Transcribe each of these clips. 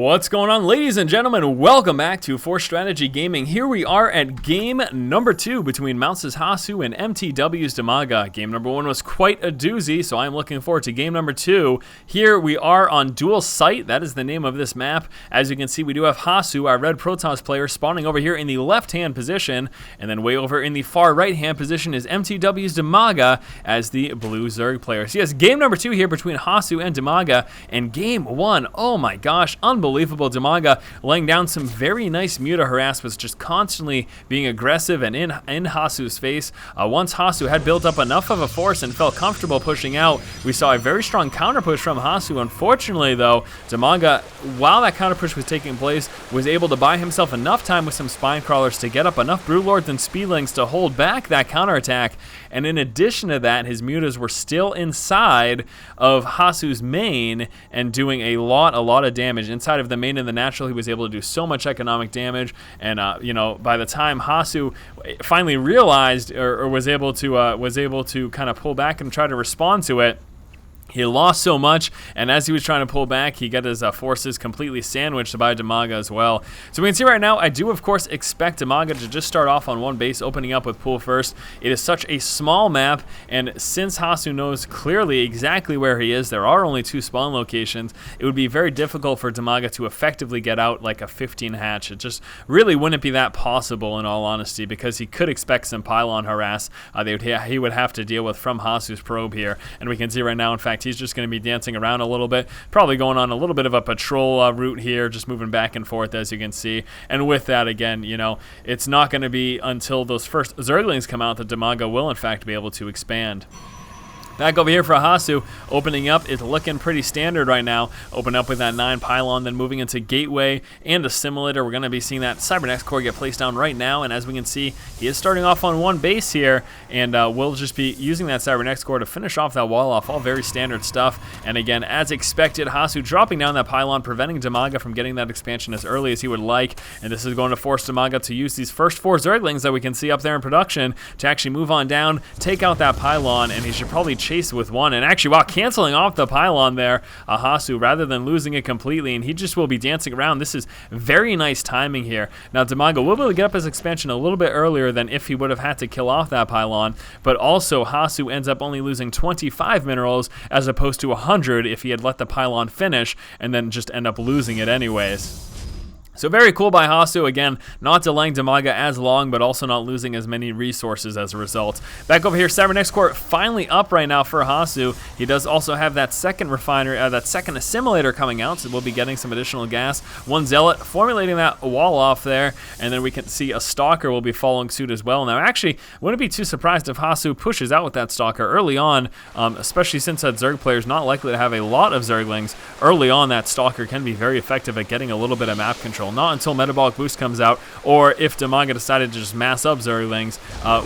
What's going on, ladies and gentlemen? Welcome back to Force Strategy Gaming. Here we are at game number 2 between Mouse's Hasu and MTW's DIMAGA. Game number 1 was quite a doozy, so I'm looking forward to game number 2. Here we are on Dual Site. That is the name of this map. As you can see, we do have Hasu, our red Protoss player, spawning over here in the left-hand position, and then way over in the far right-hand position is MTW's DIMAGA as the blue Zerg player. So yes, game number 2 here between Hasu and DIMAGA, and game 1, oh my gosh, unbelievable. DIMAGA laying down some very nice muta harass, was just constantly being aggressive and in Hasu's face. Once Hasu had built up enough of a force and felt comfortable pushing out, we saw a very strong counter push from Hasu. Unfortunately though, DIMAGA, while that counter push was taking place, was able to buy himself enough time with some spine crawlers to get up enough broodlords and speedlings to hold back that counterattack. And in addition to that, his mutas were still inside of Hasu's main and doing a lot of damage. Inside of the main and the natural, he was able to do so much economic damage. And you know, by the time Hasu finally realized or was able to kind of pull back and try to respond to it, he lost so much, and as he was trying to pull back, he got his forces completely sandwiched by DIMAGA as well. So we can see right now, I do of course expect DIMAGA to just start off on one base, opening up with pool first. It is such a small map, and since Hasu knows clearly exactly where he is, there are only 2 spawn locations, it would be very difficult for DIMAGA to effectively get out like a 15 hatch. It just really wouldn't be that possible in all honesty, because he could expect some pylon harass he would have to deal with from Hasu's probe here. And we can see right now, in fact, he's just going to be dancing around a little bit, probably going on a little bit of a patrol route here, just moving back and forth, as you can see. And with that, again, you know, it's not going to be until those first Zerglings come out that DIMAGA will, in fact, be able to expand. Back over here for Hasu, opening up is looking pretty standard right now. Open up with that 9 pylon, then moving into Gateway and Assimilator. We're going to be seeing that Cybernex core get placed down right now, and as we can see, he is starting off on one base here, and we'll just be using that Cybernex core to finish off that wall off. All very standard stuff, and again, as expected, Hasu dropping down that pylon, preventing DIMAGA from getting that expansion as early as he would like, and this is going to force DIMAGA to use these first 4 Zerglings that we can see up there in production to actually move on down, take out that pylon, and he should probably chase with one. And actually, while canceling off the pylon there, Hasu, rather than losing it completely, and he just will be dancing around. This is very nice timing here. Now DIMAGA will be able to get up his expansion a little bit earlier than if he would have had to kill off that pylon, but also Hasu ends up only losing 25 minerals as opposed to 100 if he had let the pylon finish and then just end up losing it anyways. So very cool by Hasu, again, not delaying DIMAGA as long, but also not losing as many resources as a result. Back over here, Cybernex core finally up right now for Hasu. He does also have that second refinery, that second assimilator coming out, so we'll be getting some additional gas. 1 Zealot formulating that wall off there, and then we can see a Stalker will be following suit as well. Now, actually, wouldn't be too surprised if Hasu pushes out with that Stalker early on, especially since that Zerg player is not likely to have a lot of Zerglings. Early on, that Stalker can be very effective at getting a little bit of map control. Not until Metabolic Boost comes out, or if DIMAGA decided to just mass up Zerglings,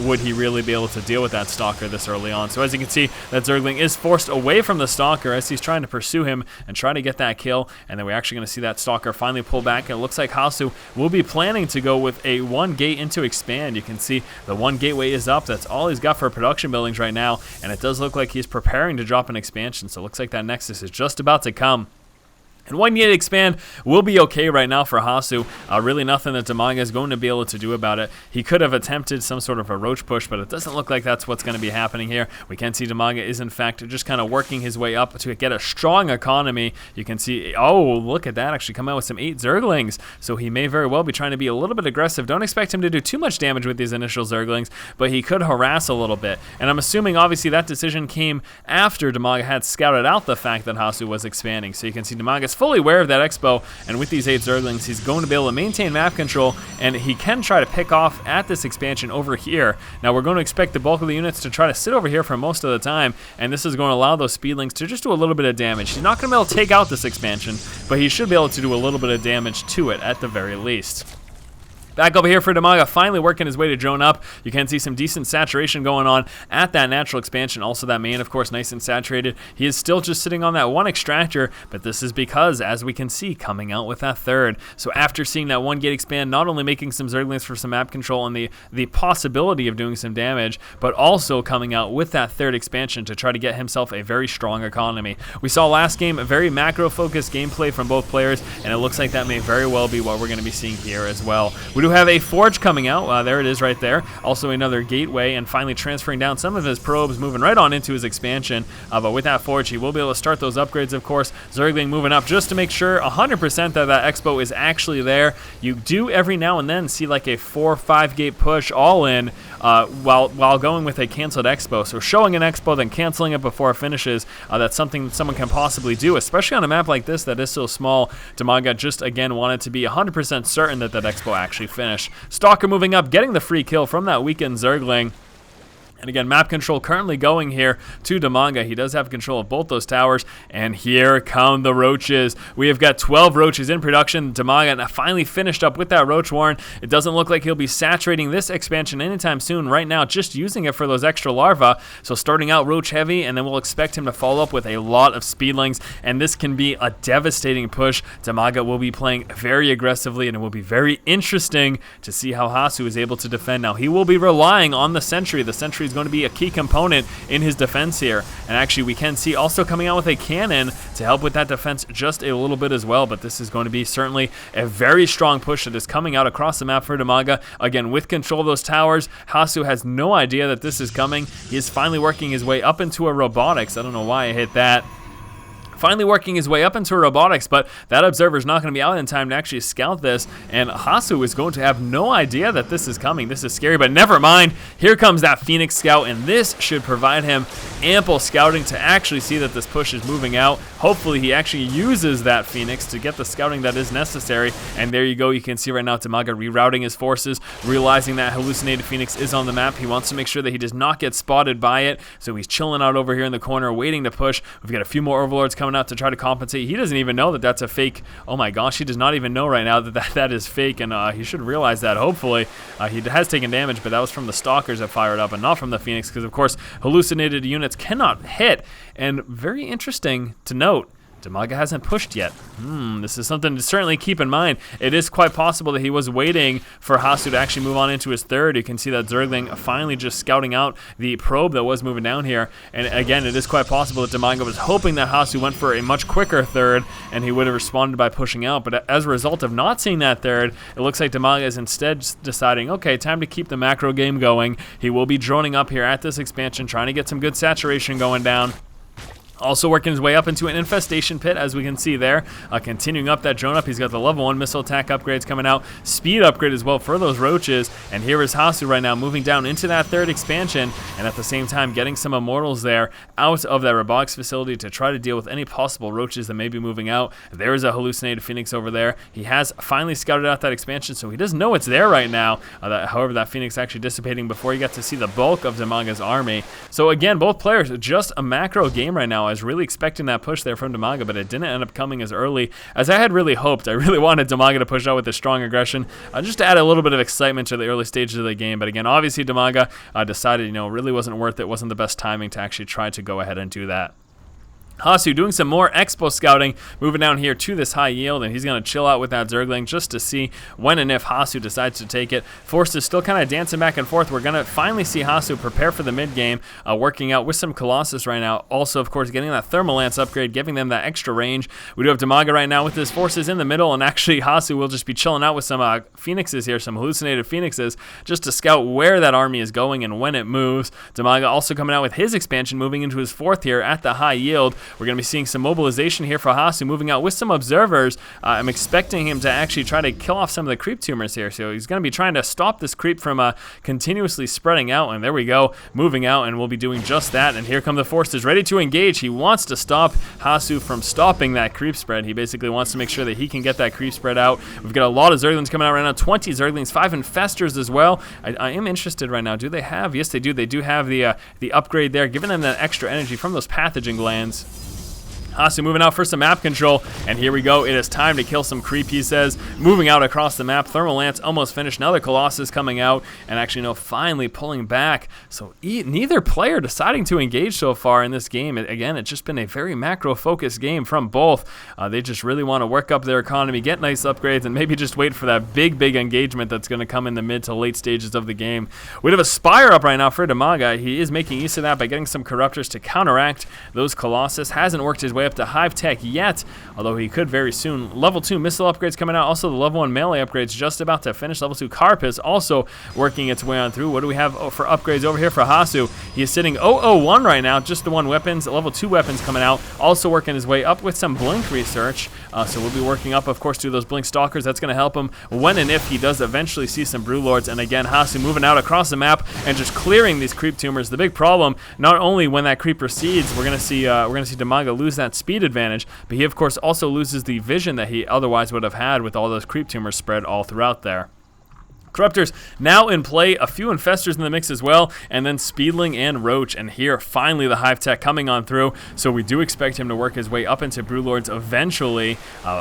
would he really be able to deal with that Stalker this early on. So as you can see, that Zergling is forced away from the Stalker as he's trying to pursue him and try to get that kill, and then we're actually going to see that Stalker finally pull back, and it looks like Hasu will be planning to go with a 1 gate into expand. You can see the 1 gateway is up. That's all he's got for production buildings right now, and it does look like he's preparing to drop an expansion, so it looks like that Nexus is just about to come. And 1 gate expand will be okay right now for Hasu. Really nothing that DIMAGA is going to be able to do about it. He could have attempted some sort of a roach push, but it doesn't look like that's what's going to be happening here. We can see DIMAGA is in fact just kind of working his way up to get a strong economy. You can see, oh, look at that, actually come out with some 8 Zerglings. So he may very well be trying to be a little bit aggressive. Don't expect him to do too much damage with these initial Zerglings, but he could harass a little bit. And I'm assuming obviously that decision came after DIMAGA had scouted out the fact that Hasu was expanding. So you can see DIMAGA's fully aware of that expo, and with these 8 Zerglings, he's going to be able to maintain map control, and he can try to pick off at this expansion over here. Now, we're going to expect the bulk of the units to try to sit over here for most of the time, and this is going to allow those speedlings to just do a little bit of damage. He's not going to be able to take out this expansion, but he should be able to do a little bit of damage to it at the very least. Back over here for DIMAGA, finally working his way to drone up. You can see some decent saturation going on at that natural expansion. Also that main, of course, nice and saturated. He is still just sitting on that one extractor, but this is because, as we can see, coming out with that third. So after seeing that one gate expand, not only making some Zerglings for some map control and the possibility of doing some damage, but also coming out with that third expansion to try to get himself a very strong economy. We saw last game a very macro-focused gameplay from both players, and it looks like that may very well be what we're going to be seeing here as well. We do have a forge coming out. There it is right there. Also another gateway, and finally transferring down some of his probes, moving right on into his expansion. But with that forge, he will be able to start those upgrades, of course. Zergling moving up just to make sure 100% that expo is actually there. You do every now and then see like a 4 or 5 gate push all in while going with a canceled expo. So showing an expo, then canceling it before it finishes, that's something that someone can possibly do, especially on a map like this that is so small. DIMAGA just again wanted to be 100% certain that that expo actually finished. Stalker moving up, getting the free kill from that weakened Zergling. And again, map control currently going here to DIMAGA. He does have control of both those towers. And here come the roaches. We have got 12 roaches in production. DIMAGA finally finished up with that roach warren. It doesn't look like he'll be saturating this expansion anytime soon. Right now, just using it for those extra larvae. So starting out roach heavy, and then we'll expect him to follow up with a lot of speedlings. And this can be a devastating push. DIMAGA will be playing very aggressively, and it will be very interesting to see how Hasu is able to defend. Now, he will be relying on the sentry. The sentry is going to be a key component in his defense here, and actually we can see also coming out with a cannon to help with that defense just a little bit as well. But this is going to be certainly a very strong push that is coming out across the map for DIMAGA. Again, with control of those towers, Hasu has no idea that this is coming. He is finally working his way up into a robotics. I don't know why I hit that. Finally working his way up into robotics, but that observer is not going to be out in time to actually scout this, and Hasu is going to have no idea that this is coming. This is scary, but never mind. Here comes that Phoenix scout, and this should provide him ample scouting to actually see that this push is moving out. Hopefully he actually uses that Phoenix to get the scouting that is necessary, and there you go. You can see right now DIMAGA rerouting his forces, realizing that hallucinated Phoenix is on the map. He wants to make sure that he does not get spotted by it, so he's chilling out over here in the corner waiting to push. We've got a few more overlords coming out to try to compensate. He doesn't even know that that's a fake. Oh my gosh, he does not even know right now that is fake, and he should realize that. Hopefully he has taken damage, but that was from the stalkers that fired up and not from the Phoenix, because of course hallucinated units cannot hit. And very interesting to note, DIMAGA hasn't pushed yet. This is something to certainly keep in mind. It is quite possible that he was waiting for Hasu to actually move on into his third. You can see that Zergling finally just scouting out the probe that was moving down here. And again, it is quite possible that DIMAGA was hoping that Hasu went for a much quicker third and he would have responded by pushing out. But as a result of not seeing that third, it looks like DIMAGA is instead deciding, okay, time to keep the macro game going. He will be droning up here at this expansion, trying to get some good saturation going down. Also working his way up into an infestation pit, as we can see there. Continuing up that drone up, he's got the level 1 missile attack upgrades coming out. Speed upgrade as well for those roaches. And here is Hasu right now moving down into that third expansion, and at the same time getting some immortals there out of that robotics facility to try to deal with any possible roaches that may be moving out. There is a hallucinated Phoenix over there. He has finally scouted out that expansion, so he doesn't know it's there right now. However, that Phoenix actually dissipating before he got to see the bulk of DIMAGA's army. So again, both players, just a macro game right now. I was really expecting that push there from DIMAGA, but it didn't end up coming as early as I had really hoped. I really wanted DIMAGA to push out with a strong aggression, just to add a little bit of excitement to the early stages of the game. But again, obviously DIMAGA decided, really wasn't worth it, wasn't the best timing to actually try to go ahead and do that. Hasu doing some more expo scouting, moving down here to this high yield, and he's going to chill out with that Zergling just to see when and if Hasu decides to take it. Force is still kind of dancing back and forth. We're going to finally see Hasu prepare for the mid game, working out with some Colossus right now. Also, of course, getting that Thermal Lance upgrade, giving them that extra range. We do have DIMAGA right now with his forces in the middle, and actually Hasu will just be chilling out with some Phoenixes here, some hallucinated Phoenixes, just to scout where that army is going and when it moves. DIMAGA also coming out with his expansion, moving into his fourth here at the high yield. We're going to be seeing some mobilization here for Hasu, moving out with some observers. I'm expecting him to actually try to kill off some of the creep tumors here. So he's going to be trying to stop this creep from continuously spreading out. And there we go, moving out, and we'll be doing just that. And here come the forces ready to engage. He wants to stop Hasu from stopping that creep spread. He basically wants to make sure that he can get that creep spread out. We've got a lot of Zerglings coming out right now, 20 Zerglings, 5 Infestors as well. I am interested right now. Do they have? Yes, they do. They do have the upgrade there, giving them that extra energy from those pathogen glands. Hasu moving out for some map control, and here we go. It is time to kill some creep, he says. Moving out across the map. Thermal Lance almost finished. Now the Colossus coming out, and actually, no, finally pulling back. So neither player deciding to engage so far in this game. Again, it's just been a very macro-focused game from both. They just really want to work up their economy, get nice upgrades, and maybe just wait for that big engagement that's going to come in the mid to late stages of the game. We have a Spire up right now for DIMAGA. He is making use of that by getting some Corruptors to counteract those Colossus. Hasn't worked his way up to Hive Tech yet, although he could very soon. Level 2 missile upgrades coming out. Also, the level 1 melee upgrades just about to finish. Level 2 Carapace also working its way on through. What do we have for upgrades over here for Hasu? He is sitting 001 right now, just the 1 weapons. Level 2 weapons coming out. Also working his way up with some Blink research. So we'll be working up, of course, to those Blink Stalkers. That's going to help him when and if he does eventually see some Brew Lords. And again, Hasu moving out across the map and just clearing these creep tumors. The big problem, not only when that creep recedes, we're going to see DIMAGA lose that speed advantage, but he of course also loses the vision that he otherwise would have had with all those creep tumors spread all throughout there. Corruptors now in play, a few Infestors in the mix as well, and then Speedling and Roach. And here, finally, the Hive Tech coming on through. So we do expect him to work his way up into Brewlords eventually.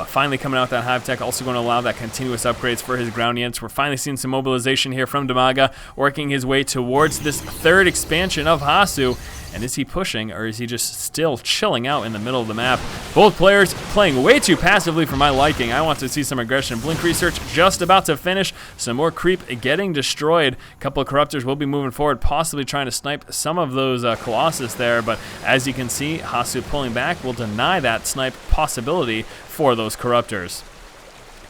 Finally coming out with that Hive Tech, also going to allow that continuous upgrades for his ground units. We're finally seeing some mobilization here from DIMAGA, working his way towards this 3rd expansion of Hasu. And is he pushing, or is he just still chilling out in the middle of the map? Both players playing way too passively for my liking. I want to see some aggression. Blink research just about to finish. Some more creep getting destroyed. A couple of Corruptors will be moving forward, possibly trying to snipe some of those Colossus there. But as you can see, Hasu pulling back will deny that snipe possibility for those Corruptors.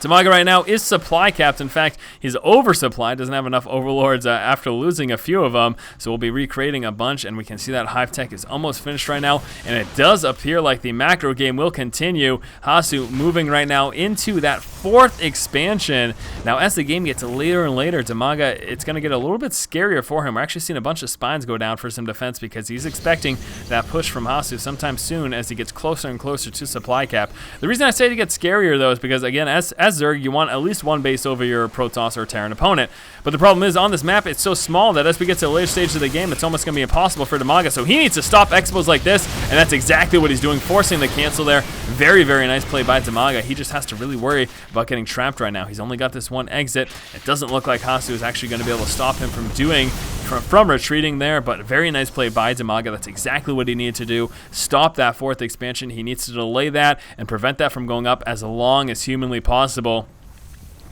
DIMAGA right now is supply capped. In fact, he's oversupplied, doesn't have enough Overlords after losing a few of them. So we'll be recreating a bunch, and we can see that Hive Tech is almost finished right now. And it does appear like the macro game will continue. Hasu moving right now into that 4th expansion. Now, as the game gets later and later, DIMAGA, it's going to get a little bit scarier for him. We're actually seeing a bunch of spines go down for some defense because he's expecting that push from Hasu sometime soon as he gets closer and closer to supply cap. The reason I say it gets scarier, though, is because, again, as Zerg, you want at least 1 base over your Protoss or Terran opponent. But the problem is, on this map, it's so small that as we get to the later stage of the game, it's almost going to be impossible for DIMAGA. So he needs to stop expos like this, and that's exactly what he's doing, forcing the cancel there. Very, very nice play by DIMAGA. He just has to really worry about getting trapped right now. He's only got this 1 exit. It doesn't look like Hasu is actually going to be able to stop him from retreating there, but very nice play by DIMAGA. That's exactly what he needed to do. Stop that 4th expansion. He needs to delay that and prevent that from going up as long as humanly possible.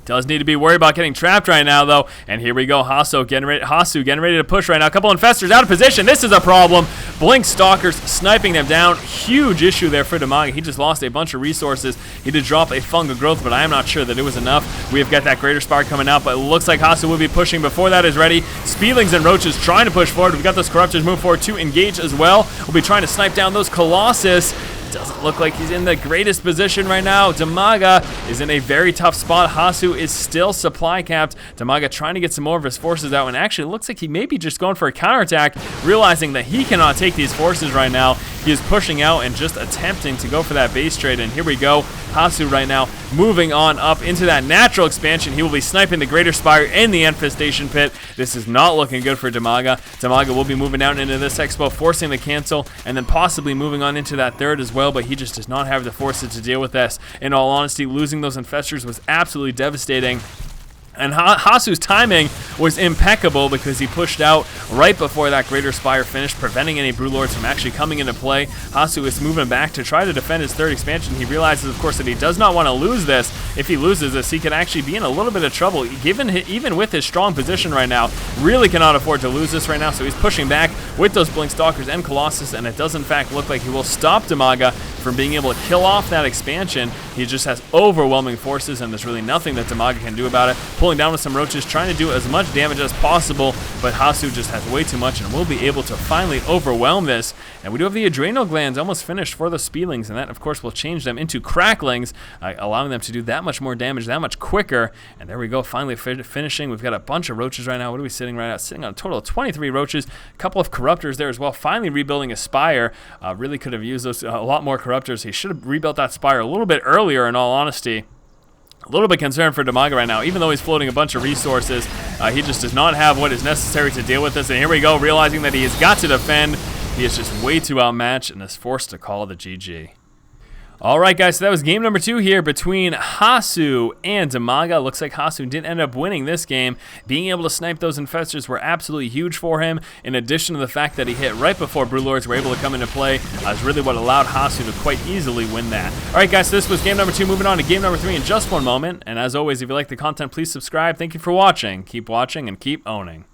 Does need to be worried about getting trapped right now, though. And here we go. Hasu getting ready to push right now. A couple Infestors out of position. This is a problem. Blink Stalkers sniping them down. Huge issue there for DIMAGA. He just lost a bunch of resources. He did drop a Fungal Growth, but I am not sure that it was enough. We have got that Greater Spire coming out, but it looks like Hasu will be pushing before that is ready. Speedlings and Roaches trying to push forward. We've got those Corruptors move forward to engage as well. We'll be trying to snipe down those Colossus. Doesn't look like he's in the greatest position right now. DIMAGA is in a very tough spot. Hasu is still supply capped. DIMAGA trying to get some more of his forces out, and actually it looks like he may be just going for a counterattack, realizing that he cannot take these forces right now. He is pushing out and just attempting to go for that base trade, and here we go. Hasu right now moving on up into that natural expansion. He will be sniping the Greater Spire and the Infestation Pit. This is not looking good for DIMAGA. DIMAGA will be moving down into this expo, forcing the cancel, and then possibly moving on into that 3rd as well, but he just does not have the forces to deal with this. In all honesty, losing those Infestors was absolutely devastating. And Hasu's timing was impeccable because he pushed out right before that Greater Spire finished, preventing any Brewlords from actually coming into play. Hasu is moving back to try to defend his 3rd expansion. He realizes, of course, that he does not want to lose this. If he loses this, he could actually be in a little bit of trouble, even with his strong position right now. Really cannot afford to lose this right now, so he's pushing back with those Blink Stalkers and Colossus, and it does, in fact, look like he will stop DIMAGA from being able to kill off that expansion. He just has overwhelming forces, and there's really nothing that DIMAGA can do about it. Pulling down with some Roaches, trying to do as much damage as possible, but Hasu just has way too much and will be able to finally overwhelm this. And we do have the Adrenal Glands almost finished for the Speedlings, and that, of course, will change them into Cracklings, allowing them to do that much more damage, that much quicker. And there we go, finally finishing. We've got a bunch of Roaches right now. What are we sitting right now? Sitting on a total of 23 Roaches, a couple of Corruptors there as well, finally rebuilding a Spire. Really could have used those, a lot more Corruptors. He should have rebuilt that Spire a little bit earlier, in all honesty. A little bit concerned for DIMAGA right now, even though he's floating a bunch of resources. He just does not have what is necessary to deal with this. And here we go, realizing that he has got to defend. He is just way too outmatched and is forced to call the GG. All right, guys, so that was game number 2 here between Hasu and DIMAGA. Looks like Hasu did end up winning this game. Being able to snipe those infestors were absolutely huge for him, in addition to the fact that he hit right before Brewlords were able to come into play. Is really what allowed Hasu to quite easily win that. All right, guys, so this was game number 2. Moving on to game number 3 in just one moment. And as always, if you like the content, please subscribe. Thank you for watching. Keep watching and keep owning.